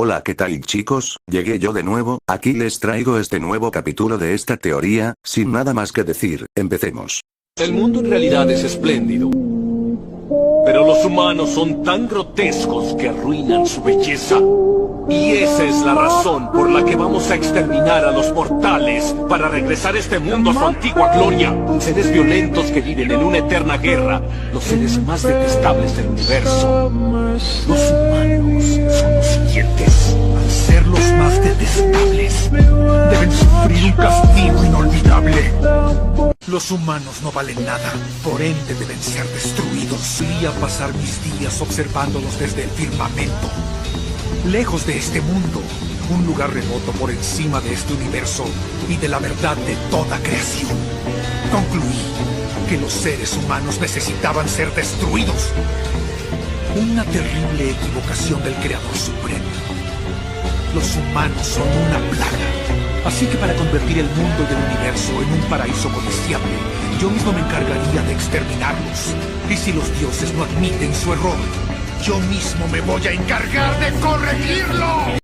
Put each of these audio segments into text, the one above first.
Hola, ¿qué tal chicos? Llegué yo de nuevo, aquí les traigo este nuevo capítulo de esta teoría, sin nada más que decir, empecemos. El mundo en realidad es espléndido, pero los humanos son tan grotescos que arruinan su belleza. Y esa es la razón por la que vamos a exterminar a los mortales para regresar este mundo a su antigua gloria. Seres violentos que viven en una eterna guerra, los seres más detestables del universo. Los humanos son los siguientes. Al ser los más detestables, deben sufrir un castigo inolvidable. Los humanos no valen nada, por ende deben ser destruidos. Solía pasar mis días observándolos desde el firmamento. Lejos de este mundo, un lugar remoto por encima de este universo y de la verdad de toda creación. Concluí que los seres humanos necesitaban ser destruidos. Una terrible equivocación del Creador Supremo. Los humanos son una plaga. Así que para convertir el mundo y el universo en un paraíso codiciable, yo mismo me encargaría de exterminarlos. Y si los dioses no admiten su error, yo mismo me voy a encargar de corregirlo.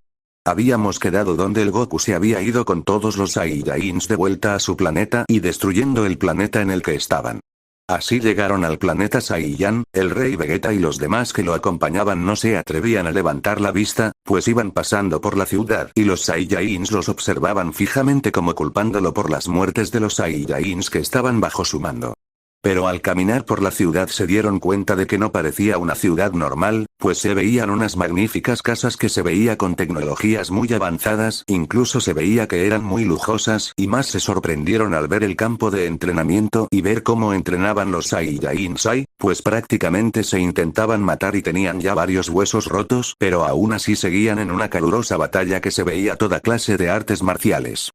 Habíamos quedado donde el Goku se había ido con todos los Saiyajins de vuelta a su planeta y destruyendo el planeta en el que estaban. Así llegaron al planeta Saiyan, el rey Vegeta y los demás que lo acompañaban no se atrevían a levantar la vista, pues iban pasando por la ciudad y los Saiyajins los observaban fijamente como culpándolo por las muertes de los Saiyajins que estaban bajo su mando. Pero al caminar por la ciudad se dieron cuenta de que no parecía una ciudad normal, pues se veían unas magníficas casas que se veía con tecnologías muy avanzadas, incluso se veía que eran muy lujosas, y más se sorprendieron al ver el campo de entrenamiento y ver cómo entrenaban los Saiyajins, pues prácticamente se intentaban matar y tenían ya varios huesos rotos, pero aún así seguían en una calurosa batalla que se veía toda clase de artes marciales.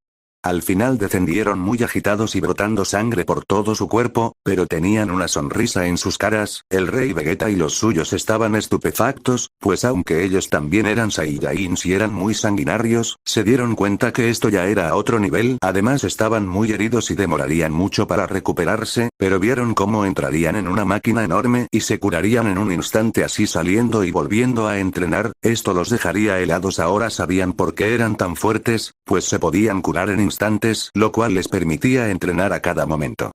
Al final descendieron muy agitados y brotando sangre por todo su cuerpo, pero tenían una sonrisa en sus caras. El rey Vegeta y los suyos estaban estupefactos, pues aunque ellos también eran Saiyajins y eran muy sanguinarios, se dieron cuenta que esto ya era a otro nivel, además estaban muy heridos y demorarían mucho para recuperarse, pero vieron cómo entrarían en una máquina enorme y se curarían en un instante así saliendo y volviendo a entrenar. Esto los dejaría helados. Ahora sabían por qué eran tan fuertes, pues se podían curar en instantes, lo cual les permitía entrenar a cada momento.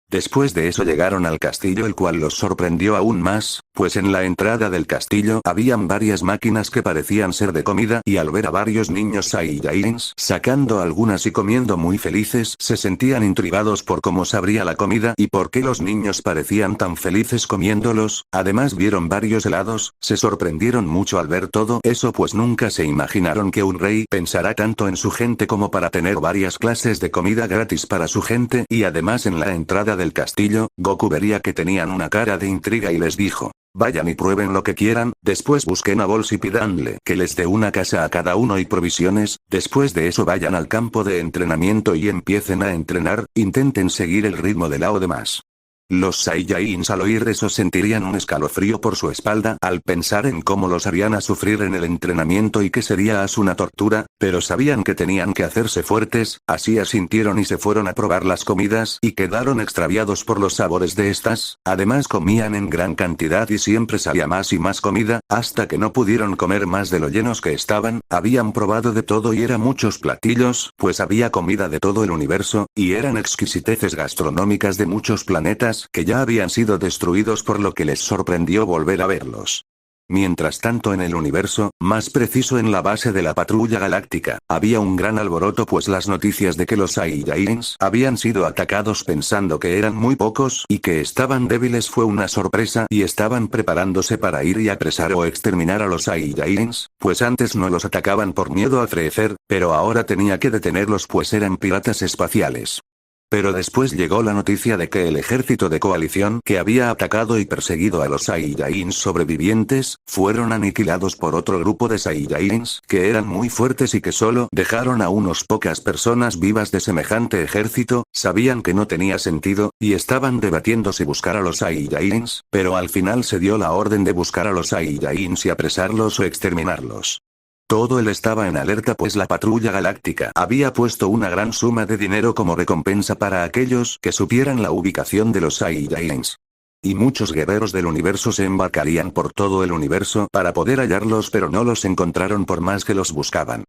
Después de eso llegaron al castillo, el cual los sorprendió aún más, pues en la entrada del castillo habían varias máquinas que parecían ser de comida y al ver a varios niños Saiyajins sacando algunas y comiendo muy felices se sentían intrigados por cómo sabría la comida y por qué los niños parecían tan felices comiéndolos. Además vieron varios helados, se sorprendieron mucho al ver todo eso, pues nunca se imaginaron que un rey pensará tanto en su gente como para tener varias clases de comida gratis para su gente. Y además en la entrada del castillo, Goku vería que tenían una cara de intriga y les dijo: vayan y prueben lo que quieran, después busquen a Bols y pídanle que les dé una casa a cada uno y provisiones, después de eso vayan al campo de entrenamiento y empiecen a entrenar, intenten seguir el ritmo de Lao demás. Los Saiyajins al oír eso sentirían un escalofrío por su espalda al pensar en cómo los harían a sufrir en el entrenamiento y que sería una tortura, pero sabían que tenían que hacerse fuertes, así asintieron y se fueron a probar las comidas y quedaron extraviados por los sabores de estas. Además comían en gran cantidad y siempre salía más y más comida, hasta que no pudieron comer más de lo llenos que estaban. Habían probado de todo y eran muchos platillos, pues había comida de todo el universo, y eran exquisiteces gastronómicas de muchos planetas que ya habían sido destruidos, por lo que les sorprendió volver a verlos. Mientras tanto en el universo, más preciso en la base de la Patrulla Galáctica, había un gran alboroto, pues las noticias de que los Saiyajins habían sido atacados pensando que eran muy pocos y que estaban débiles fue una sorpresa y estaban preparándose para ir y apresar o exterminar a los Saiyajins, pues antes no los atacaban por miedo a perecer, pero ahora tenía que detenerlos pues eran piratas espaciales. Pero después llegó la noticia de que el ejército de coalición que había atacado y perseguido a los Saiyajins sobrevivientes, fueron aniquilados por otro grupo de Saiyajins que eran muy fuertes y que solo dejaron a unos pocas personas vivas de semejante ejército. Sabían que no tenía sentido, y estaban debatiendo si buscar a los Saiyajins, pero al final se dio la orden de buscar a los Saiyajins y apresarlos o exterminarlos. Todo él estaba en alerta, pues la Patrulla Galáctica había puesto una gran suma de dinero como recompensa para aquellos que supieran la ubicación de los Saiyajins. Y muchos guerreros del universo se embarcarían por todo el universo para poder hallarlos, pero no los encontraron por más que los buscaban.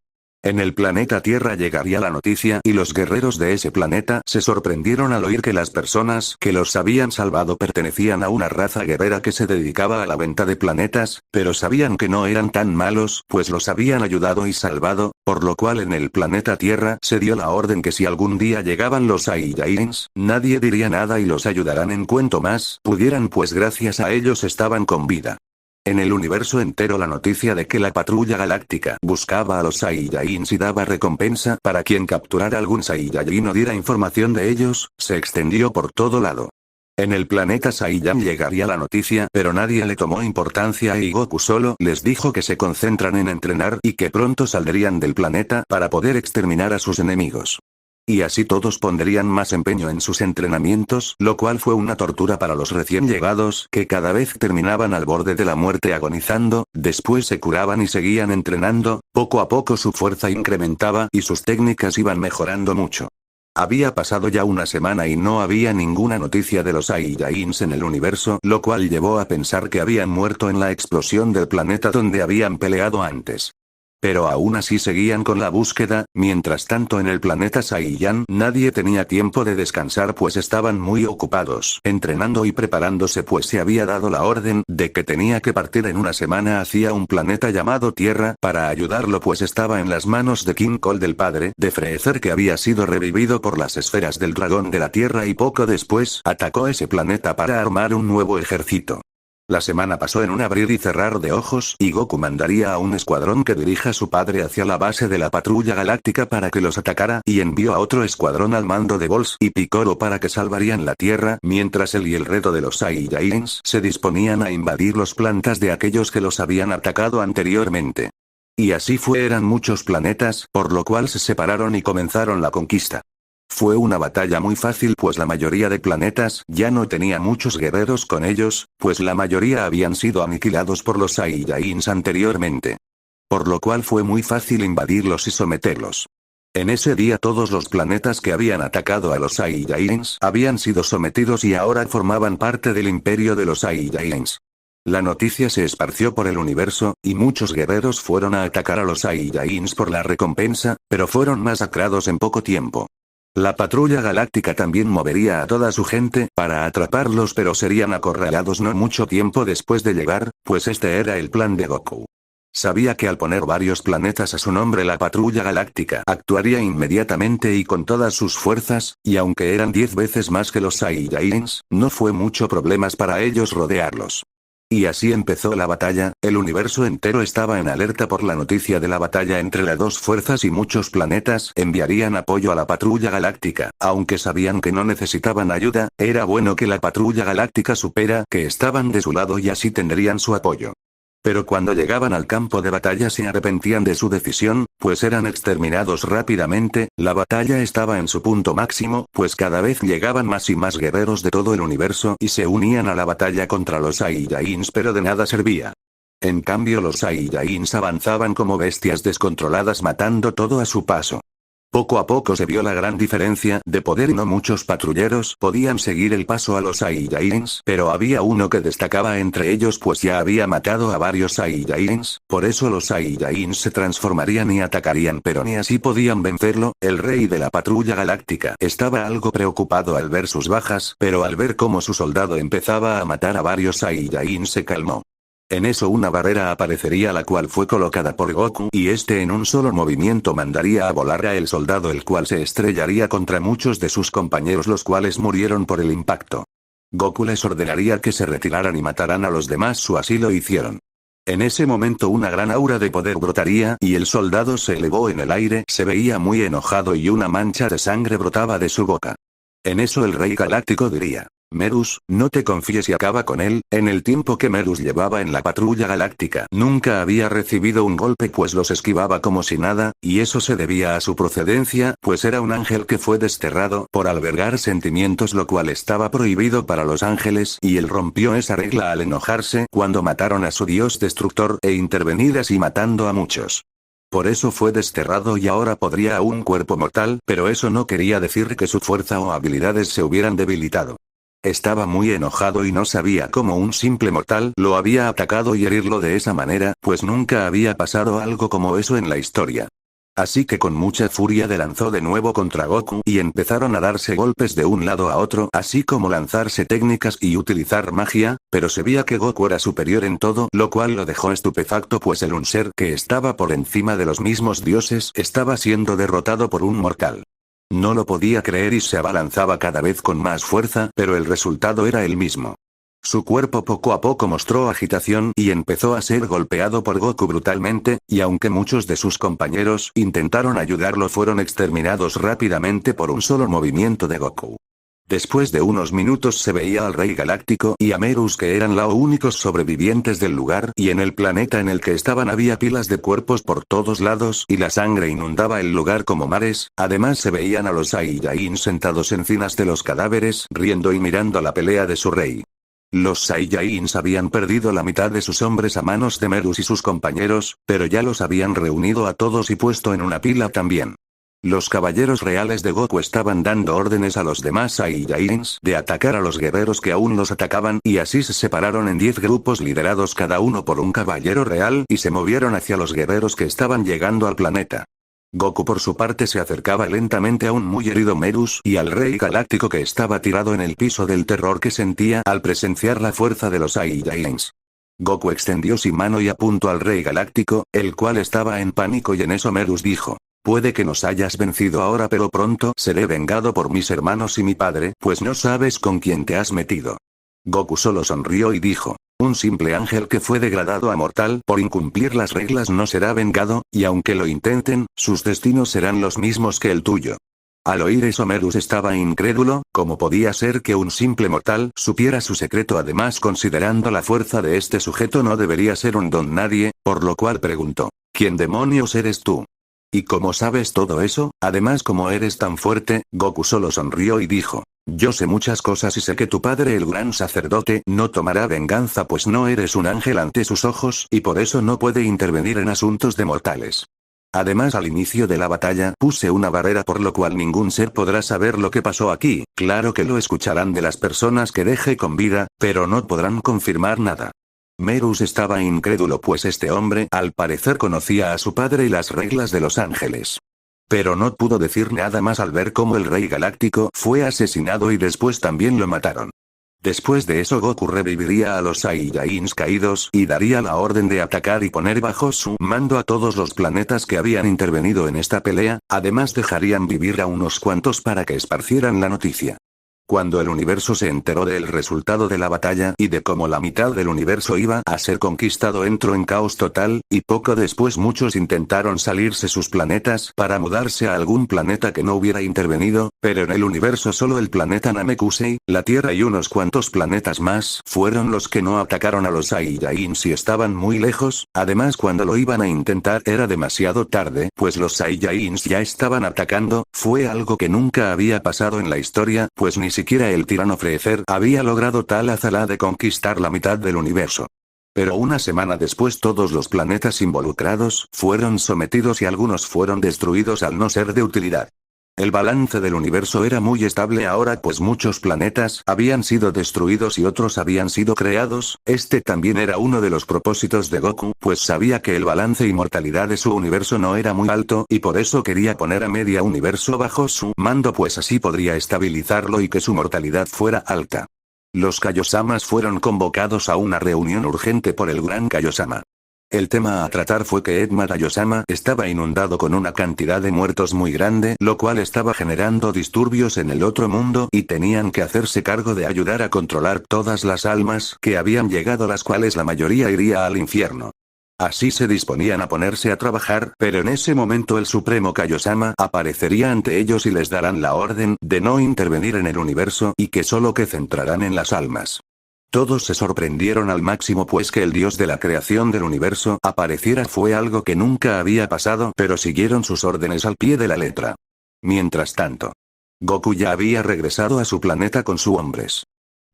En el planeta Tierra llegaría la noticia y los guerreros de ese planeta se sorprendieron al oír que las personas que los habían salvado pertenecían a una raza guerrera que se dedicaba a la venta de planetas, pero sabían que no eran tan malos, pues los habían ayudado y salvado, por lo cual en el planeta Tierra se dio la orden que si algún día llegaban los Saiyajins, nadie diría nada y los ayudarán en cuanto más pudieran, pues gracias a ellos estaban con vida. En el universo entero la noticia de que la patrulla galáctica buscaba a los Saiyajins y daba recompensa para quien capturara algún Saiyajin o diera información de ellos, se extendió por todo lado. En el planeta Saiyan llegaría la noticia, pero nadie le tomó importancia y Goku solo les dijo que se concentran en entrenar y que pronto saldrían del planeta para poder exterminar a sus enemigos. Y así todos pondrían más empeño en sus entrenamientos, lo cual fue una tortura para los recién llegados, que cada vez terminaban al borde de la muerte agonizando, después se curaban y seguían entrenando, poco a poco su fuerza incrementaba y sus técnicas iban mejorando mucho. Había pasado ya una semana y no había ninguna noticia de los Saiyajins en el universo, lo cual llevó a pensar que habían muerto en la explosión del planeta donde habían peleado antes. Pero aún así seguían con la búsqueda, mientras tanto en el planeta Saiyan nadie tenía tiempo de descansar pues estaban muy ocupados entrenando y preparándose pues se había dado la orden de que tenía que partir en una semana hacia un planeta llamado Tierra para ayudarlo pues estaba en las manos de King Cole del padre de Freezer que había sido revivido por las esferas del dragón de la Tierra y poco después atacó ese planeta para armar un nuevo ejército. La semana pasó en un abrir y cerrar de ojos y Goku mandaría a un escuadrón que dirija a su padre hacia la base de la patrulla galáctica para que los atacara y envió a otro escuadrón al mando de Bols y Piccolo para que salvarían la Tierra mientras él y el resto de los Saiyajins se disponían a invadir los planetas de aquellos que los habían atacado anteriormente. Y así fue, eran muchos planetas, por lo cual se separaron y comenzaron la conquista. Fue una batalla muy fácil pues la mayoría de planetas ya no tenía muchos guerreros con ellos, pues la mayoría habían sido aniquilados por los Saiyajins anteriormente. Por lo cual fue muy fácil invadirlos y someterlos. En ese día todos los planetas que habían atacado a los Saiyajins habían sido sometidos y ahora formaban parte del imperio de los Saiyajins. La noticia se esparció por el universo, y muchos guerreros fueron a atacar a los Saiyajins por la recompensa, pero fueron masacrados en poco tiempo. La patrulla galáctica también movería a toda su gente para atraparlos pero serían acorralados no mucho tiempo después de llegar, pues este era el plan de Goku. Sabía que al poner varios planetas a su nombre la patrulla galáctica actuaría inmediatamente y con todas sus fuerzas, y aunque eran 10 veces más que los Saiyajins, no fue mucho problemas para ellos rodearlos. Y así empezó la batalla, el universo entero estaba en alerta por la noticia de la batalla entre las dos fuerzas y muchos planetas enviarían apoyo a la patrulla galáctica, aunque sabían que no necesitaban ayuda, era bueno que la patrulla galáctica supiera que estaban de su lado y así tendrían su apoyo. Pero cuando llegaban al campo de batalla se arrepentían de su decisión, pues eran exterminados rápidamente, la batalla estaba en su punto máximo, pues cada vez llegaban más y más guerreros de todo el universo y se unían a la batalla contra los Saiyajins pero de nada servía. En cambio los Saiyajins avanzaban como bestias descontroladas matando todo a su paso. Poco a poco se vio la gran diferencia de poder y no muchos patrulleros podían seguir el paso a los Saiyajins, pero había uno que destacaba entre ellos pues ya había matado a varios Saiyajins, por eso los Saiyajins se transformarían y atacarían pero ni así podían vencerlo, el rey de la patrulla galáctica estaba algo preocupado al ver sus bajas, pero al ver cómo su soldado empezaba a matar a varios Saiyajins se calmó. En eso una barrera aparecería la cual fue colocada por Goku y este en un solo movimiento mandaría a volar a el soldado el cual se estrellaría contra muchos de sus compañeros los cuales murieron por el impacto. Goku les ordenaría que se retiraran y mataran a los demás, su así lo hicieron. En ese momento una gran aura de poder brotaría y el soldado se elevó en el aire, se veía muy enojado y una mancha de sangre brotaba de su boca. En eso el rey galáctico diría: Merus, no te confíes y acaba con él. En el tiempo que Merus llevaba en la patrulla galáctica nunca había recibido un golpe pues los esquivaba como si nada, y eso se debía a su procedencia, pues era un ángel que fue desterrado por albergar sentimientos lo cual estaba prohibido para los ángeles y él rompió esa regla al enojarse cuando mataron a su dios destructor e intervenir así matando a muchos. Por eso fue desterrado y ahora podría a un cuerpo mortal, pero eso no quería decir que su fuerza o habilidades se hubieran debilitado. Estaba muy enojado y no sabía cómo un simple mortal lo había atacado y herirlo de esa manera, pues nunca había pasado algo como eso en la historia. Así que con mucha furia le lanzó de nuevo contra Goku y empezaron a darse golpes de un lado a otro, así como lanzarse técnicas y utilizar magia, pero se veía que Goku era superior en todo, lo cual lo dejó estupefacto, pues un ser que estaba por encima de los mismos dioses estaba siendo derrotado por un mortal. No lo podía creer y se abalanzaba cada vez con más fuerza, pero el resultado era el mismo. Su cuerpo poco a poco mostró agitación y empezó a ser golpeado por Goku brutalmente, y aunque muchos de sus compañeros intentaron ayudarlo, fueron exterminados rápidamente por un solo movimiento de Goku. Después de unos minutos se veía al Rey Galáctico y a Merus, que eran los únicos sobrevivientes del lugar, y en el planeta en el que estaban había pilas de cuerpos por todos lados y la sangre inundaba el lugar como mares. Además se veían a los Saiyajin sentados encima de los cadáveres, riendo y mirando la pelea de su rey. Los Saiyajins habían perdido la mitad de sus hombres a manos de Merus y sus compañeros, pero ya los habían reunido a todos y puesto en una pila también. Los caballeros reales de Goku estaban dando órdenes a los demás Saiyajins de atacar a los guerreros que aún los atacaban, y así se separaron en 10 grupos liderados cada uno por un caballero real y se movieron hacia los guerreros que estaban llegando al planeta. Goku por su parte se acercaba lentamente a un muy herido Merus y al Rey Galáctico, que estaba tirado en el piso del terror que sentía al presenciar la fuerza de los Saiyajins. Goku extendió su mano y apuntó al Rey Galáctico, el cual estaba en pánico, y en eso Merus dijo: puede que nos hayas vencido ahora, pero pronto seré vengado por mis hermanos y mi padre, pues no sabes con quién te has metido. Goku solo sonrió y dijo: un simple ángel que fue degradado a mortal por incumplir las reglas no será vengado, y aunque lo intenten, sus destinos serán los mismos que el tuyo. Al oír eso Merus estaba incrédulo, ¿cómo podía ser que un simple mortal supiera su secreto? Además, considerando la fuerza de este sujeto, no debería ser un don nadie, por lo cual preguntó: ¿quién demonios eres tú? ¿Y cómo sabes todo eso? Además, ¿cómo eres tan fuerte? Goku solo sonrió y dijo: yo sé muchas cosas y sé que tu padre, el gran sacerdote, no tomará venganza, pues no eres un ángel ante sus ojos, y por eso no puede intervenir en asuntos de mortales. Además, al inicio de la batalla puse una barrera, por lo cual ningún ser podrá saber lo que pasó aquí. Claro que lo escucharán de las personas que deje con vida, pero no podrán confirmar nada. Merus estaba incrédulo, pues este hombre al parecer conocía a su padre y las reglas de los ángeles. Pero no pudo decir nada más al ver cómo el Rey Galáctico fue asesinado y después también lo mataron. Después de eso Goku reviviría a los Saiyajins caídos y daría la orden de atacar y poner bajo su mando a todos los planetas que habían intervenido en esta pelea, además dejarían vivir a unos cuantos para que esparcieran la noticia. Cuando el universo se enteró del resultado de la batalla y de cómo la mitad del universo iba a ser conquistado, entró en caos total, y poco después muchos intentaron salirse sus planetas para mudarse a algún planeta que no hubiera intervenido, pero en el universo solo el planeta Namekusei, la Tierra y unos cuantos planetas más fueron los que no atacaron a los Saiyajins y estaban muy lejos. Además, cuando lo iban a intentar era demasiado tarde, pues los Saiyajins ya estaban atacando. Fue algo que nunca había pasado en la historia, pues ni siquiera el tirano Freezer había logrado tal hazaña de conquistar la mitad del universo. Pero una semana después todos los planetas involucrados fueron sometidos y algunos fueron destruidos al no ser de utilidad. El balance del universo era muy estable ahora, pues muchos planetas habían sido destruidos y otros habían sido creados. Este también era uno de los propósitos de Goku, pues sabía que el balance y mortalidad de su universo no era muy alto, y por eso quería poner a media universo bajo su mando, pues así podría estabilizarlo y que su mortalidad fuera alta. Los Kaiosamas fueron convocados a una reunión urgente por el Gran Kaiosama. El tema a tratar fue que Edma Kaiosama estaba inundado con una cantidad de muertos muy grande, lo cual estaba generando disturbios en el otro mundo, y tenían que hacerse cargo de ayudar a controlar todas las almas que habían llegado, las cuales la mayoría iría al infierno. Así se disponían a ponerse a trabajar, pero en ese momento el Supremo Kaiosama aparecería ante ellos y les darán la orden de no intervenir en el universo y que solo que centrarán en las almas. Todos se sorprendieron al máximo, pues que el dios de la creación del universo apareciera fue algo que nunca había pasado, pero siguieron sus órdenes al pie de la letra. Mientras tanto, Goku ya había regresado a su planeta con sus hombres.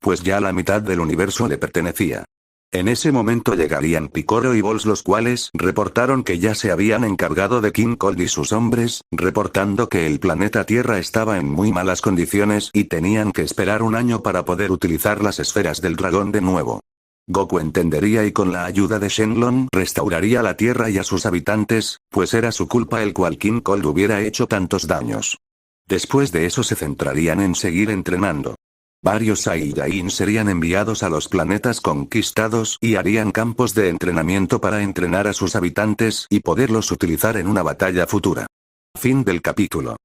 Pues ya la mitad del universo le pertenecía. En ese momento llegarían Picoro y Bols, los cuales reportaron que ya se habían encargado de King Cold y sus hombres, reportando que el planeta Tierra estaba en muy malas condiciones y tenían que esperar un año para poder utilizar las esferas del dragón de nuevo. Goku entendería y con la ayuda de Shenlong restauraría la Tierra y a sus habitantes, pues era su culpa el cual King Cold hubiera hecho tantos daños. Después de eso se centrarían en seguir entrenando. Varios Saiyajin serían enviados a los planetas conquistados y harían campos de entrenamiento para entrenar a sus habitantes y poderlos utilizar en una batalla futura. Fin del capítulo.